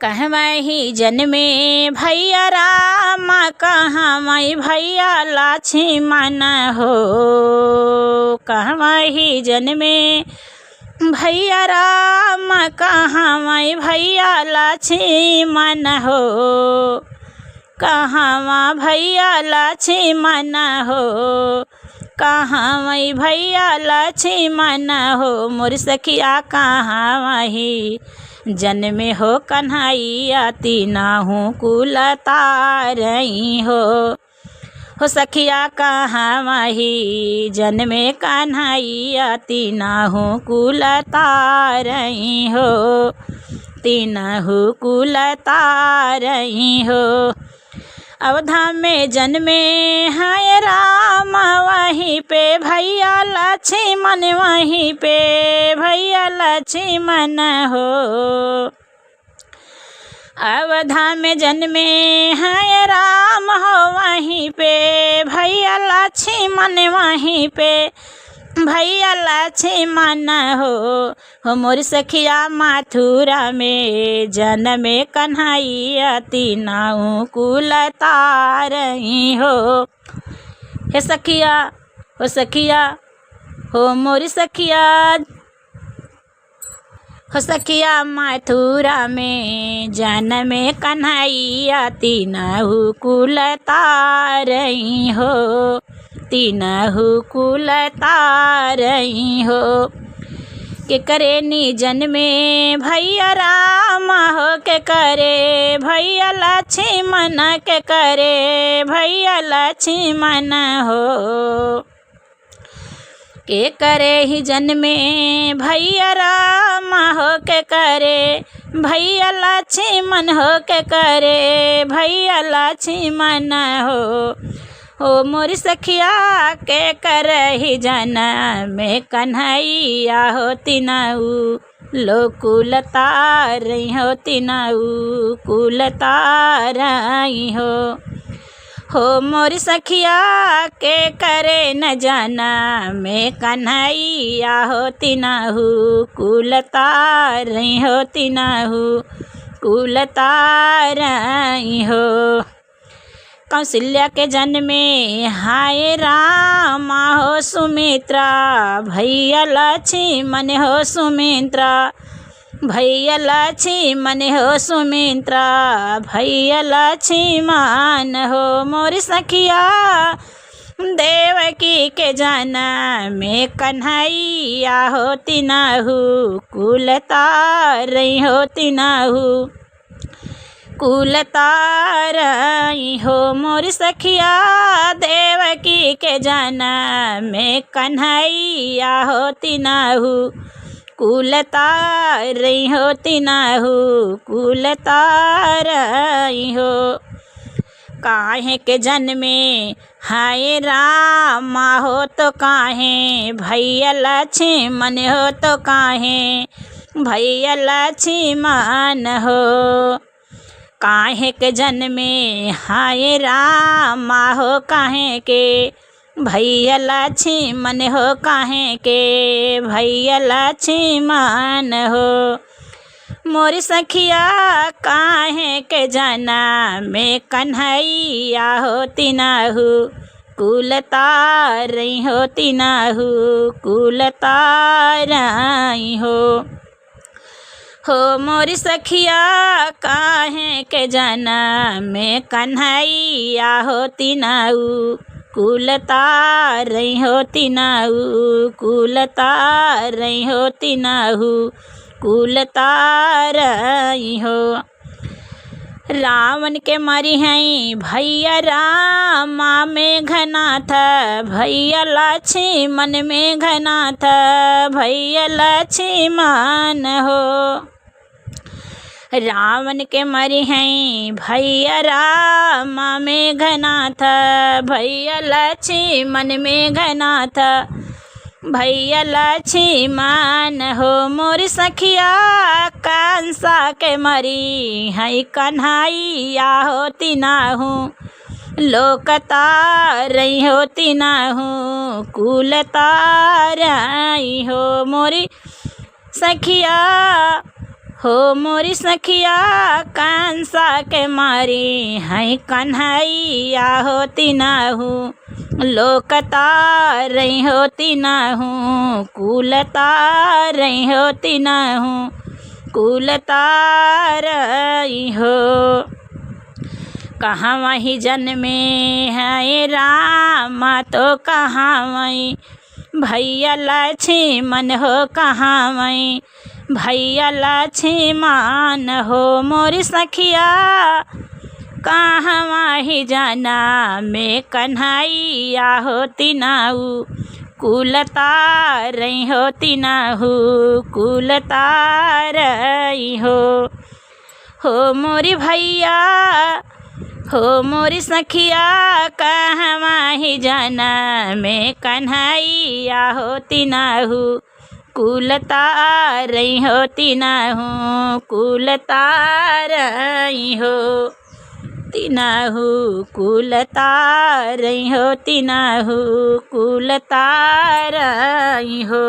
कहवही जन्मे भैया राम, कहवही भैया लक्ष्मण हो। कहवही जन्मे भैया राम, कहवही भैया लक्ष्मण हो। कहवा भैया लक्ष्मण हो, कहवही भैया लक्ष्मण हो। मोर सखिया कहवही जन्मे हो कन्हैया, तीनहु कुल तारई हो सखिया कहवही जन्मे कन्हैया, तीनहु कुल तारई हो। तीनहु कुल तारई हो। अवधा में जन्मे है राम, वहीं पे भैया लक्ष्मण, वहीं पे भैया लक्ष्मण हो। अवधा में जन्मे है राम हो, वहीं पे भैया लक्ष्मण, वहीं पे भैया लक्ष्मण हो। मोर सखिया मथुरा में जन्मे कन्हैया, तीनहु कुल तारई हो। हे सखिया हो सखिया हो मोर सखिया हो सखिया मथुरा में जन्मे कन्हैया, तीनहु कुल तारई हो। तीनहु कुल तारई हो। के करे नी जन्मे भैया राम हो, के करे भैया लक्ष्मण, के करे भैया लक्ष्मण हो। के करे ही जन्मे भैया राम हो, के करे भैया लक्ष्मण हो, के करे भैया लक्ष्मण हो। मोर सखिया के करही जन्मे कन्हैया हो, तीनहु कुल तारई हो। तीनहु कुल तारई हो मोर सखिया के करे न जन्मे कन्हैया हो, तीनहु कुल तारई हो। तीनहु कुल तारई हो। कौशल्या के जन्मे हाय राम हो, सुमित्रा भैया लक्ष्मण हो। सुमित्रा भैया लक्ष्मण हो, सुमित्रा भैया लक्ष्मण हो। मोर सखिया देवकी के जन्मे कन्हैया हो, तीनहु कुल तारई हो। तीनहु कुल तारई हो। मोर सखिया देवकी के जन्मे कन्हैया हो, तीनहु कुल तारई हो। तीनहु कुल तारई हो। काहे के जन्मे हाय राम हो, तो काहे भैया लक्ष्मण हो, तो काहे भैया लक्ष्मण हो। काहे के जन्मे हाय राम हो, काहे के भैया लक्ष्मण हो, काहे के भैया लक्ष्मण हो। मोर सखिया काहे के जन्मे कन्हैया हो, तीनहु कुल तारई हो। तीनहु कुल तारई हो मोर सखिया काहे के जन्मे कन्हैया हो, तीनहु कुल तारई हो। तीनहु कुल तारई हो। तीनहु कुल तारई हो। रावण के मरी हैं भैया राम, मेघनाथ भैया लक्ष्मण। मेघनाथ भैया लक्ष्मण हो। रावण के मरी हैं भैया राम, मेघनाथ भैया लक्ष्मण। मेघनाथ भैया लक्ष्मण हो। मोर सखिया कंसा के मरी है कन्हैया हो, तीनहु लोक तारई हो। तीनहु कुल तारई हो। मोरी सखिया हो मोरी सखिया कंसा के मारी हैं कन्हैया होती ना हूँ, लोकता रही होती ना हूँ, कुलता रही होती ना हूँ, कुलता रही हो। कहाँ वही जन्मे है रामा तो कहाँ वही भैया लक्ष्मण हो, कहाँ वही भैया लक्ष्मण हो। मोरी सखिया कहाँ वही जाना में कन्हैया होती नाऊ, कुलता रही होती नाहू, कुलता रही हो मोरी भैया हो मोरी सखिया कहवा ही जाना में कन्हैया होती नाहू, कुलता रही होती नाहू, कुलता रही होती नाहू, कुलता रही होती नाहू, कुलता रही हो।